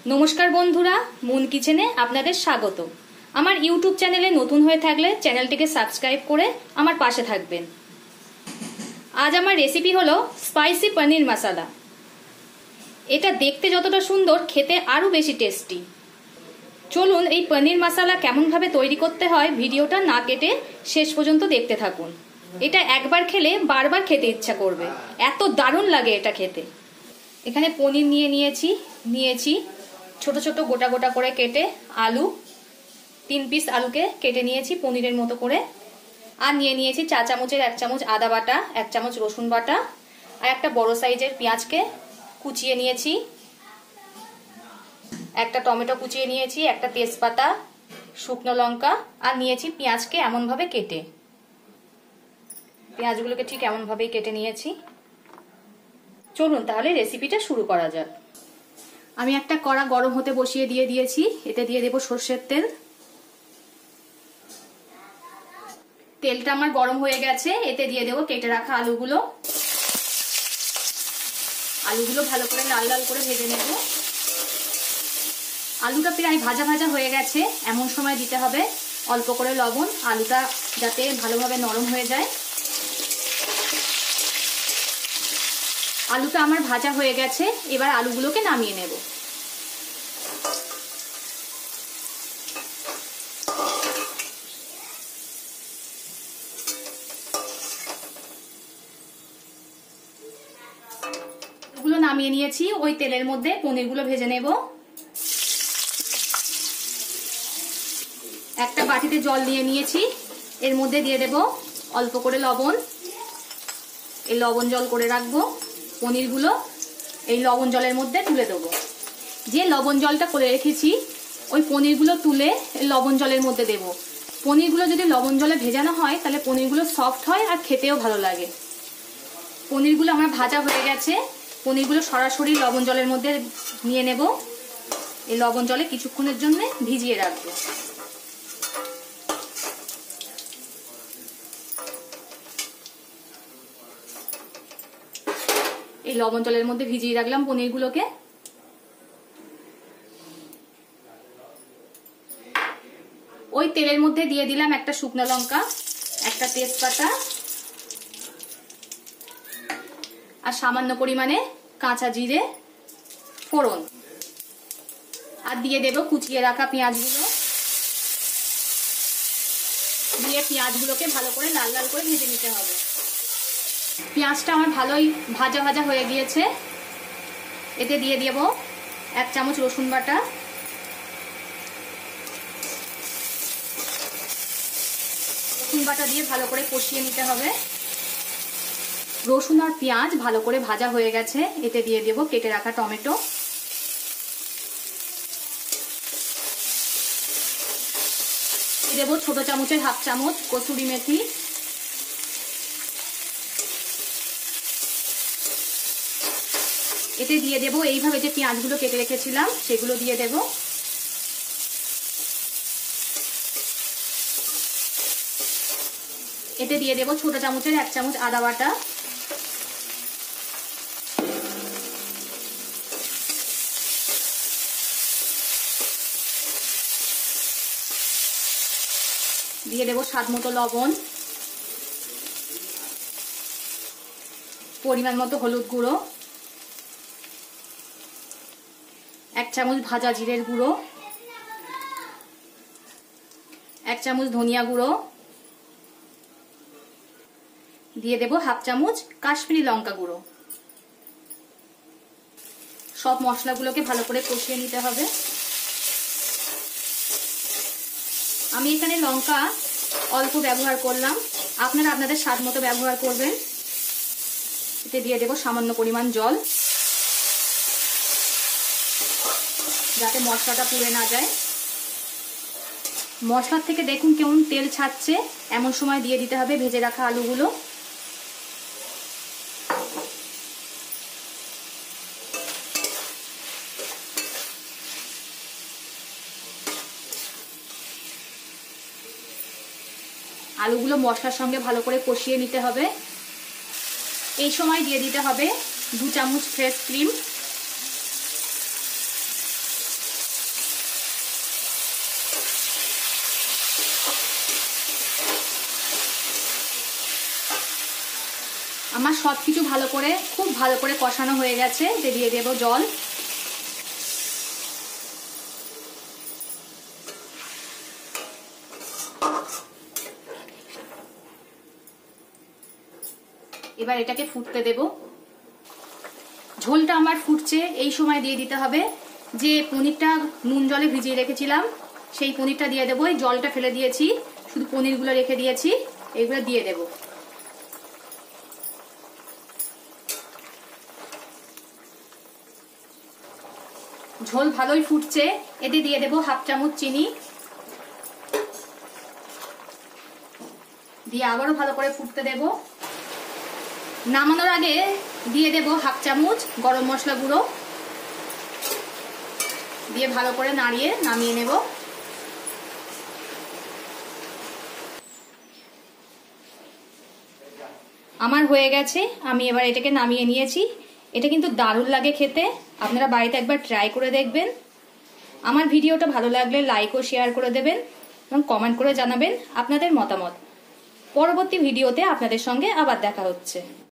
নমস্কার বন্ধুরা, মুন কিচেনে আপনাদের স্বাগত। আমার ইউটিউব চ্যানেলে নতুন হয়ে থাকলে চ্যানেলটিকে সাবস্ক্রাইব করে আমার পাশে থাকবেন। আজ আমার রেসিপি হলো স্পাইসি পনির মশলা। এটা দেখতে যতটা সুন্দর, খেতে আরও বেশি টেস্টি। চলুন এই পনির মশলা কেমনভাবে তৈরি করতে হয় ভিডিওটা না কেটে শেষ পর্যন্ত দেখতে থাকুন। এটা একবার খেলে বারবার খেতে ইচ্ছা করবে, এত দারুণ লাগে এটা খেতে। এখানে পনির নিয়েছি ছোট ছোট গোটা গোটা করে কেটে। আলু 3 পিস আলুকে কেটে নিয়েছি পনিরের মতো করে। আর নিয়েছি চা চামচের 1 চামচ আদা বাটা, 1 চামচ রসুন বাটা, আর একটা বড় সাইজের পেঁয়াজকে কুচিয়ে নিয়েছি, একটা টমেটো কুচিয়ে নিয়েছি, একটা তেজপাতা, শুকনো লঙ্কা, আর নিয়েছি পেঁয়াজকে এমনভাবে কেটে। পেঁয়াজগুলোকে ঠিক এমনভাবেই কেটে নিয়েছি। চলুন তাহলে রেসিপিটা শুরু করা যাক। আমি একটা কড়া গরম হতে বসিয়ে দিয়েছি। এতে দিয়ে দেব সরষের তেল। তেলটা আমার গরম হয়ে গেছে। এতে দিয়ে দেব কেটে রাখা আলুগুলো। আলুগুলো ভালো করে লাল লাল করে ভেজে নেব। আলুটা প্রায় ভাজা ভাজা হয়ে গেছে। এমন সময় দিতে হবে অল্প করে লবণ, আলুটা যাতে ভালোভাবে নরম হয়ে যায়। আলুটা আমার ভাজা হয়ে গেছে। এবার আলুগুলোকে নামিয়ে নেব। আলুগুলো নামিয়ে নিয়েছি। ওই তেলের মধ্যে পনিরগুলো ভেজে নেব। একটা বাটিতে জল নিয়েছি। এর মধ্যে দিয়ে দেব অল্প করে লবণ। এই লবণ জল করে রাখবো। পনিরগুলো এই লবণ জলের মধ্যে তুলে দেবো। যে লবণ জলটা করে রেখেছি ওই পনিরগুলো তুলে লবণ জলের মধ্যে দেব। পনিরগুলো যদি লবণ জলে ভেজানো হয় তাহলে পনিরগুলো সফট হয় আর খেতেও ভালো লাগে। পনিরগুলো আমার ভাজা হয়ে গেছে। পনিরগুলো সরাসরি লবণ জলের মধ্যে নিয়ে নেব। এই লবণ জলে কিছুক্ষণের জন্য ভিজিয়ে রাখবো। এই লবণ জলের মধ্যে ভিজিয়ে রাখলাম পনিরগুলোকে। ওই তেলের মধ্যে দিয়ে দিলাম একটা শুকনো লঙ্কা, একটা তেজপাতা, আর সামান্য পরিমাণে কাঁচা জিরে ফোড়ন, আর দিয়ে দেব কুচিয়ে রাখা পেঁয়াজগুলো। দিয়ে পেঁয়াজগুলোকে ভালো করে লাল লাল করে ভেজে নিতে হবে। পেঁয়াজটা আমার ভালোই ভাজা ভাজা হয়ে গিয়েছে। এতে দিয়ে দেব 1 চামচ রসুন বাটা, রসুন বাটা দিয়ে ভালো করে কষিয়ে নিতে হবে। রসুন আর পেঁয়াজ ভালো করে ভাজা হয়ে গেছে। এতে দিয়ে দেব কেটে রাখা টমেটো, দিয়ে দেব ছোট চামচের 1/2 চামচ কসুরি মেথি, এতে দিয়ে দেব এইভাবে যে পেঁয়াজগুলো কেটে রেখেছিলাম সেগুলো দিয়ে দেব। এতে দিয়ে দেব ছোট চামচের 1 চামচ আদা বাটা, দিয়ে দেব স্বাদ মতো লবণ, পরিমাণ মতো হলুদ গুঁড়ো, 1 চামচ ভাজা জিরের গুঁড়ো, 1 চামচ ধনিয়া গুঁড়ো, দিয়ে দেব 1/2 চামচ কাশ্মীরি লঙ্কা গুঁড়ো। সব মশলাগুলোকে ভালো করে কষিয়ে নিতে হবে। আমি এখানে লঙ্কা অল্প ব্যবহার করলাম, আপনারা আপনাদের স্বাদ মতো ব্যবহার করবেন। এতে দিয়ে দেব সামান্য পরিমাণ জল, যাতে মশলাটা পুড়ে না যায়। মশলার থেকে দেখুন কেমন তেল ছাড়ছে। এমন সময় দিয়ে দিতে হবে ভেজে রাখা আলুগুলো। আলুগুলো মশলার সঙ্গে ভালো করে কষিয়ে নিতে হবে। এই সময় দিয়ে দিতে হবে 2 চামচ ফ্রেশ ক্রিম। আমার সবকিছু খুব ভালো করে কষানো হয়ে গেছে। দিয়ে দেব জল। এবার এটাকে ফুটতে দেব। ঝোলটা আমার ফুটছে, এই সময় দিয়ে দিতে হবে যে পনিরটা নুন জলে ভিজিয়ে রেখেছিলাম, সেই পনিরটা দিয়ে দেবো। এই জলটা ফেলে দিয়েছি, শুধু পনিরগুলো রেখে দিয়েছি, এইগুলো দিয়ে দেব। ঝোল ভালোই ফুটছে, এতে দিয়ে দেব 1/2 চামচ চিনি, দিয়ে আবারও ভালো করে ফুটতে দেব। নামানোর আগে দিয়ে দেব 1/2 চামচ গরম মশলা গুঁড়ো, দিয়ে ভালো করে নাড়িয়ে নামিয়ে নেব। আমার হয়ে গেছে, আমি এবার এটাকে নামিয়ে নিয়েছি। এটা কিন্তু দারুণ লাগে খেতে, আপনারা বাড়িতে একবার ট্রাই করে দেখবেন। আমার ভিডিওটা ভালো লাগলে লাইক ও শেয়ার করে দেবেন এবং কমেন্ট করে জানাবেন আপনাদের মতামত। পরবর্তী ভিডিওতে আপনাদের সঙ্গে আবার দেখা হচ্ছে।